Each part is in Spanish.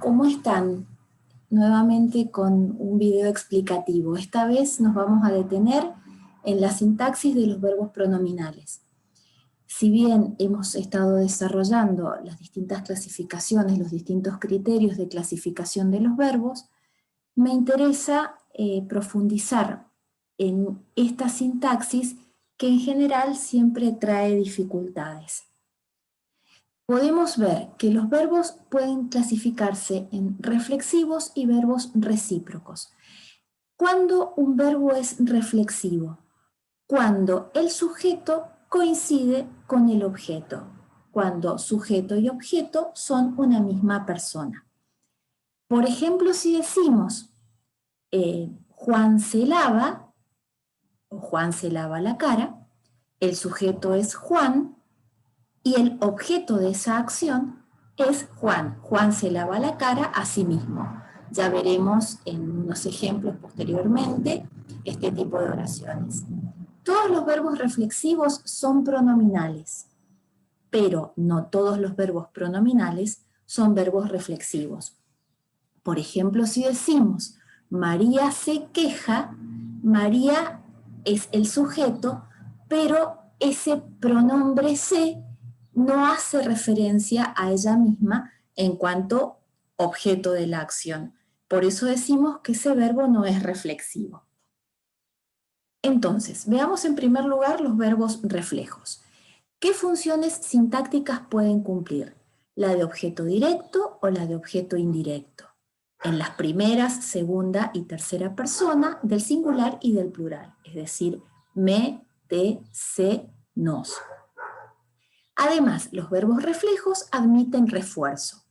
¿Cómo están? Nuevamente con un video explicativo. Esta vez nos vamos a detener en la sintaxis de los verbos pronominales. Si bien hemos estado desarrollando las distintas clasificaciones, los distintos criterios de clasificación de los verbos, me interesa profundizar en esta sintaxis que en general siempre trae dificultades. Podemos ver que los verbos pueden clasificarse en reflexivos y verbos recíprocos. ¿Cuándo un verbo es reflexivo? Cuando el sujeto coincide con el objeto, cuando sujeto y objeto son una misma persona. Por ejemplo, si decimos Juan se lava, o Juan se lava la cara, el sujeto es Juan, y el objeto de esa acción es Juan. Juan se lava la cara a sí mismo. Ya veremos en unos ejemplos posteriormente este tipo de oraciones. Todos los verbos reflexivos son pronominales, pero no todos los verbos pronominales son verbos reflexivos. Por ejemplo, si decimos María se queja, María es el sujeto, pero ese pronombre se no hace referencia a ella misma en cuanto objeto de la acción. Por eso decimos que ese verbo no es reflexivo. Entonces, veamos en primer lugar los verbos reflejos. ¿Qué funciones sintácticas pueden cumplir? ¿La de objeto directo o la de objeto indirecto? En las primeras, segunda y tercera persona del singular y del plural, es decir, me, te, se, nos. Además, los verbos reflejos admiten refuerzo.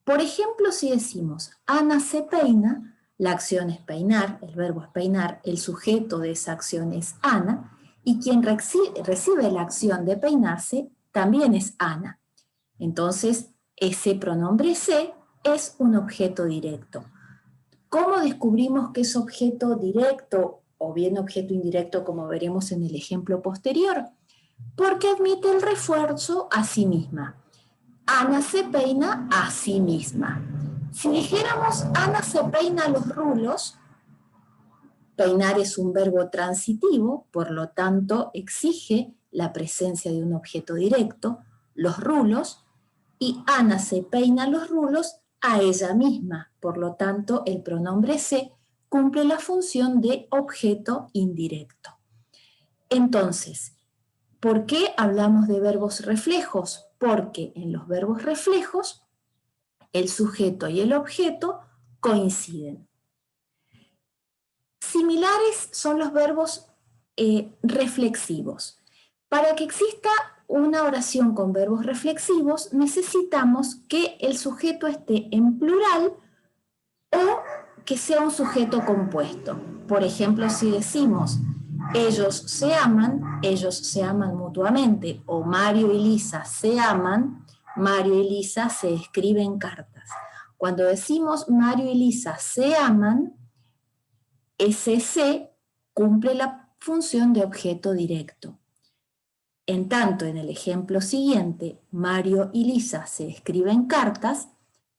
Por ejemplo, si decimos Ana se peina, la acción es peinar, el verbo es peinar, el sujeto de esa acción es Ana, y quien recibe la acción de peinarse también es Ana. Entonces, ese pronombre se es un objeto directo. ¿Cómo descubrimos que es objeto directo o bien objeto indirecto, como veremos en el ejemplo posterior? Porque admite el refuerzo a sí misma. Ana se peina a sí misma. Si dijéramos Ana se peina los rulos, peinar es un verbo transitivo, por lo tanto exige la presencia de un objeto directo, los rulos, y Ana se peina los rulos a ella misma, por lo tanto el pronombre se cumple la función de objeto indirecto. Entonces, ¿por qué hablamos de verbos reflejos? Porque en los verbos reflejos el sujeto y el objeto coinciden. Similares son los verbos reflexivos. Para que exista una oración con verbos reflexivos, necesitamos que el sujeto esté en plural o que sea un sujeto compuesto. Por ejemplo, si decimos ellos se aman mutuamente, o Mario y Lisa se aman, Mario y Lisa se escriben cartas. Cuando decimos Mario y Lisa se aman, ese se cumple la función de objeto directo. En tanto, en el ejemplo siguiente, Mario y Lisa se escriben cartas,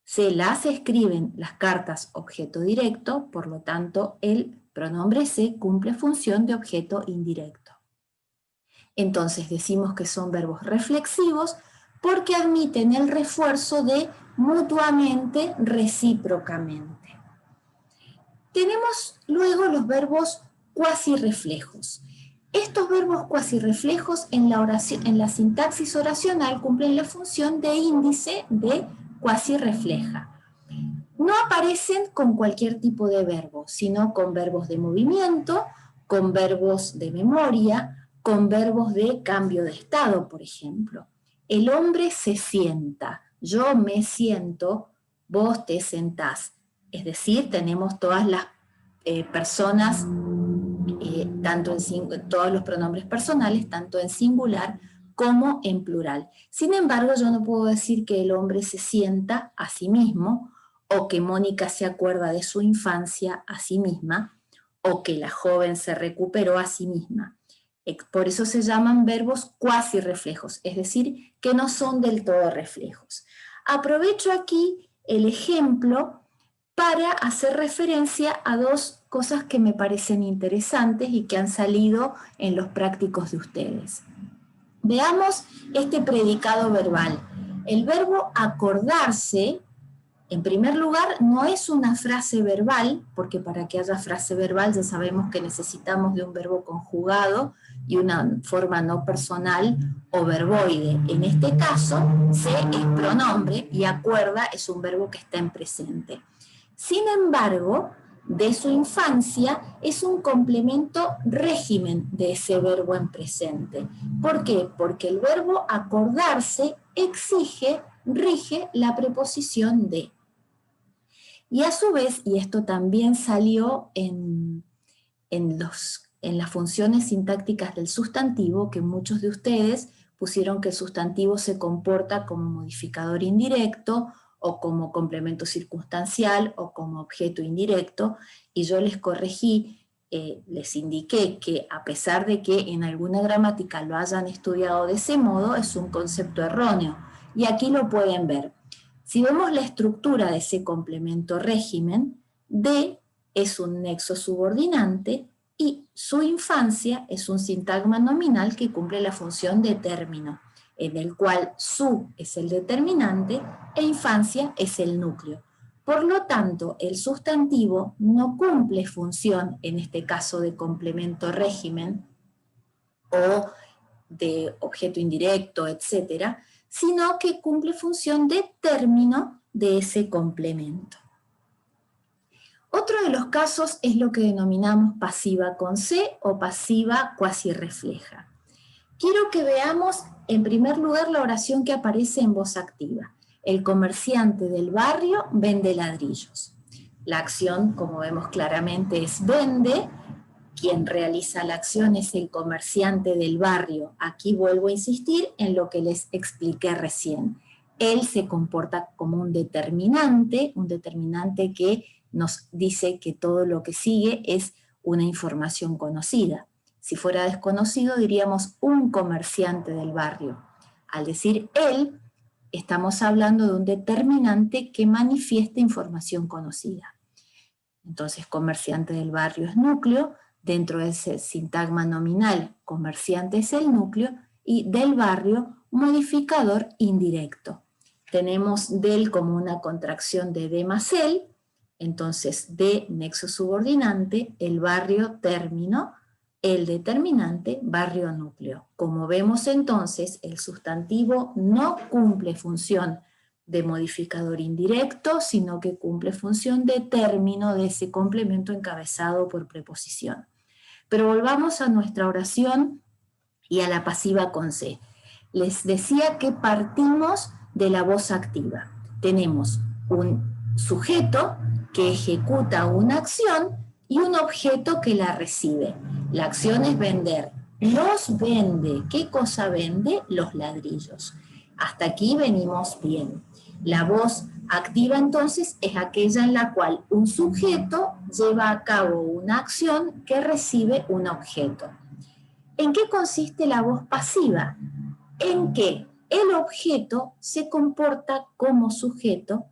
se las escriben las cartas objeto directo, por lo tanto, el pronombre se cumple función de objeto indirecto. Entonces decimos que son verbos reflexivos porque admiten el refuerzo de mutuamente, recíprocamente. Tenemos luego los verbos cuasirreflejos. Estos verbos cuasirreflejos en la sintaxis oracional cumplen la función de índice de cuasirrefleja. No aparecen con cualquier tipo de verbo, sino con verbos de movimiento, con verbos de memoria, con verbos de cambio de estado, por ejemplo. El hombre se sienta, yo me siento, vos te sentás. Es decir, tenemos todas las personas, todos los pronombres personales, tanto en singular como en plural. Sin embargo, yo no puedo decir que el hombre se sienta a sí mismo, o que Mónica se acuerda de su infancia a sí misma, o que la joven se recuperó a sí misma. Por eso se llaman verbos cuasirreflejos, es decir, que no son del todo reflejos. Aprovecho aquí el ejemplo para hacer referencia a dos cosas que me parecen interesantes y que han salido en los prácticos de ustedes. Veamos este predicado verbal. El verbo acordarse, en primer lugar, no es una frase verbal, porque para que haya frase verbal ya sabemos que necesitamos de un verbo conjugado y una forma no personal o verboide. En este caso, se es pronombre y acuerda es un verbo que está en presente. Sin embargo, de su infancia es un complemento régimen de ese verbo en presente. ¿Por qué? Porque el verbo acordarse rige la preposición de. Y a su vez, y esto también salió en las funciones sintácticas del sustantivo, que muchos de ustedes pusieron que el sustantivo se comporta como modificador indirecto, o como complemento circunstancial, o como objeto indirecto, y yo les corregí, les indiqué que a pesar de que en alguna gramática lo hayan estudiado de ese modo, es un concepto erróneo, y aquí lo pueden ver. Si vemos la estructura de ese complemento régimen, de es un nexo subordinante y su infancia es un sintagma nominal que cumple la función de término, en el cual su es el determinante e infancia es el núcleo. Por lo tanto, el sustantivo no cumple función, en este caso de complemento régimen o de objeto indirecto, etcétera, sino que cumple función de término de ese complemento. Otro de los casos es lo que denominamos pasiva con C o pasiva cuasi refleja. Quiero que veamos en primer lugar la oración que aparece en voz activa. El comerciante del barrio vende ladrillos. La acción, como vemos claramente, es vende. Quien realiza la acción es el comerciante del barrio. Aquí vuelvo a insistir en lo que les expliqué recién. Él se comporta como un determinante que nos dice que todo lo que sigue es una información conocida. Si fuera desconocido diríamos un comerciante del barrio. Al decir él, estamos hablando de un determinante que manifiesta información conocida. Entonces, comerciante del barrio es núcleo. Dentro de ese sintagma nominal, comerciante es el núcleo, y del barrio, modificador indirecto. Tenemos del como una contracción de D más el, entonces de nexo subordinante, el barrio término, el determinante barrio núcleo. Como vemos entonces, el sustantivo no cumple función de modificador indirecto, sino que cumple función de término de ese complemento encabezado por preposición. Pero volvamos a nuestra oración y a la pasiva con C. Les decía que partimos de la voz activa. Tenemos un sujeto que ejecuta una acción y un objeto que la recibe. La acción es vender. Los vende. ¿Qué cosa vende? Los ladrillos. Hasta aquí venimos bien. La voz activa entonces es aquella en la cual un sujeto lleva a cabo una acción que recibe un objeto. ¿En qué consiste la voz pasiva? En que el objeto se comporta como sujeto,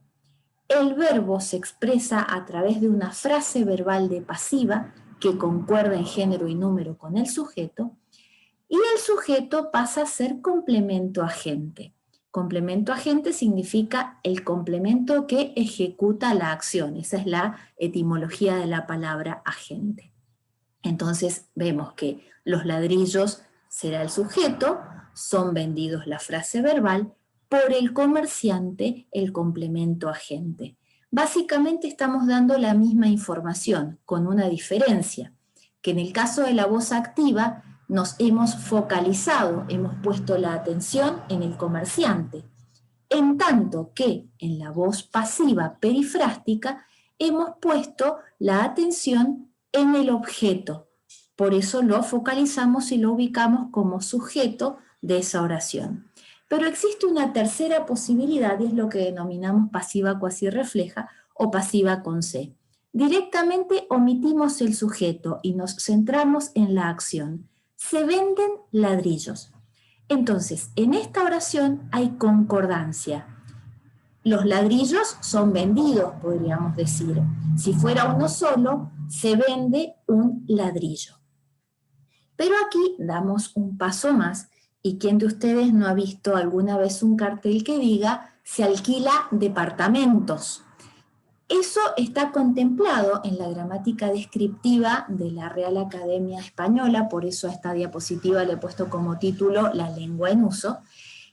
el verbo se expresa a través de una frase verbal de pasiva que concuerda en género y número con el sujeto, y el sujeto pasa a ser complemento agente. Complemento agente significa el complemento que ejecuta la acción. Esa es la etimología de la palabra agente. Entonces vemos que los ladrillos será el sujeto, son vendidos la frase verbal, por el comerciante el complemento agente. Básicamente estamos dando la misma información, con una diferencia, que en el caso de la voz activa nos hemos focalizado, hemos puesto la atención en el comerciante, en tanto que en la voz pasiva perifrástica hemos puesto la atención en el objeto. Por eso lo focalizamos y lo ubicamos como sujeto de esa oración. Pero existe una tercera posibilidad, y es lo que denominamos pasiva cuasi refleja o pasiva con C. Directamente omitimos el sujeto y nos centramos en la acción. Se venden ladrillos. Entonces, en esta oración hay concordancia. Los ladrillos son vendidos, podríamos decir. Si fuera uno solo, se vende un ladrillo. Pero aquí damos un paso más, y ¿quién de ustedes no ha visto alguna vez un cartel que diga se alquila departamentos? Eso está contemplado en la gramática descriptiva de la Real Academia Española, por eso a esta diapositiva le he puesto como título La lengua en uso.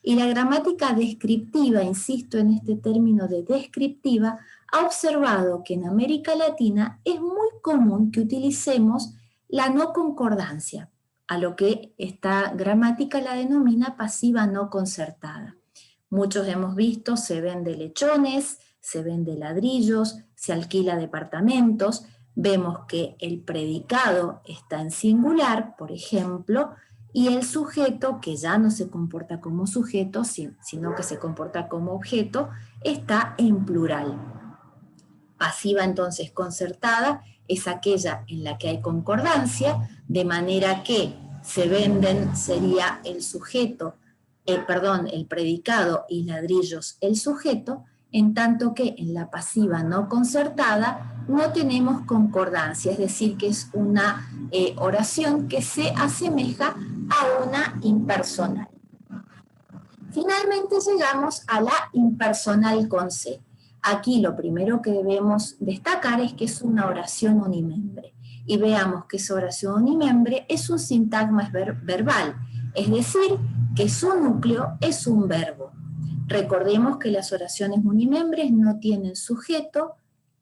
Y la gramática descriptiva, insisto en este término de descriptiva, ha observado que en América Latina es muy común que utilicemos la no concordancia, a lo que esta gramática la denomina pasiva no concertada. Muchos hemos visto, se vende lechones, se vende ladrillos, se alquila departamentos, vemos que el predicado está en singular, por ejemplo, y el sujeto, que ya no se comporta como sujeto, sino que se comporta como objeto, está en plural. Pasiva entonces concertada es aquella en la que hay concordancia, de manera que se venden sería el sujeto, el predicado y ladrillos el sujeto, en tanto que en la pasiva no concertada no tenemos concordancia, es decir, que es una oración que se asemeja a una impersonal. Finalmente llegamos a la impersonal con C. Aquí lo primero que debemos destacar es que es una oración unimembre. Y veamos que esa oración unimembre es un sintagma verbal, es decir, que su núcleo es un verbo. Recordemos que las oraciones unimembres no tienen sujeto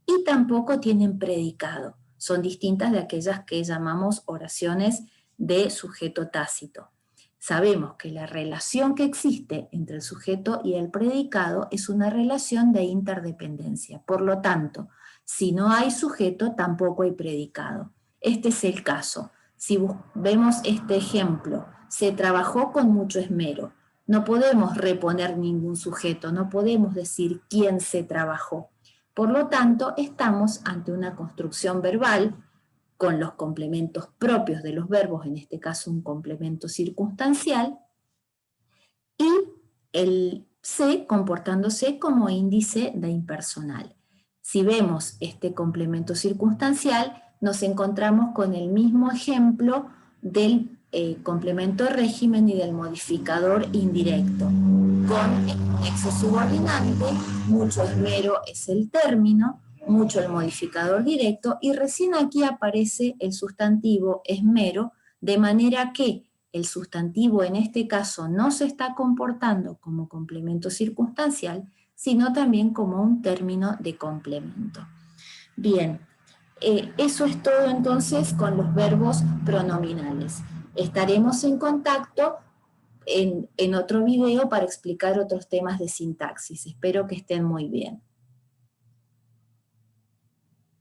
y tampoco tienen predicado. Son distintas de aquellas que llamamos oraciones de sujeto tácito. Sabemos que la relación que existe entre el sujeto y el predicado es una relación de interdependencia. Por lo tanto, si no hay sujeto, tampoco hay predicado. Este es el caso. Si vemos este ejemplo, se trabajó con mucho esmero. No podemos reponer ningún sujeto, no podemos decir quién se trabajó. Por lo tanto, estamos ante una construcción verbal con los complementos propios de los verbos, en este caso un complemento circunstancial, y el se comportándose como índice de impersonal. Si vemos este complemento circunstancial, nos encontramos con el mismo ejemplo del complemento de régimen y del modificador indirecto. Con un nexo subordinante, mucho esmero es el término, mucho el modificador directo, y recién aquí aparece el sustantivo esmero, de manera que el sustantivo en este caso no se está comportando como complemento circunstancial, sino también como un término de complemento. Bien, eso es todo entonces con los verbos pronominales. Estaremos en contacto en otro video para explicar otros temas de sintaxis. Espero que estén muy bien.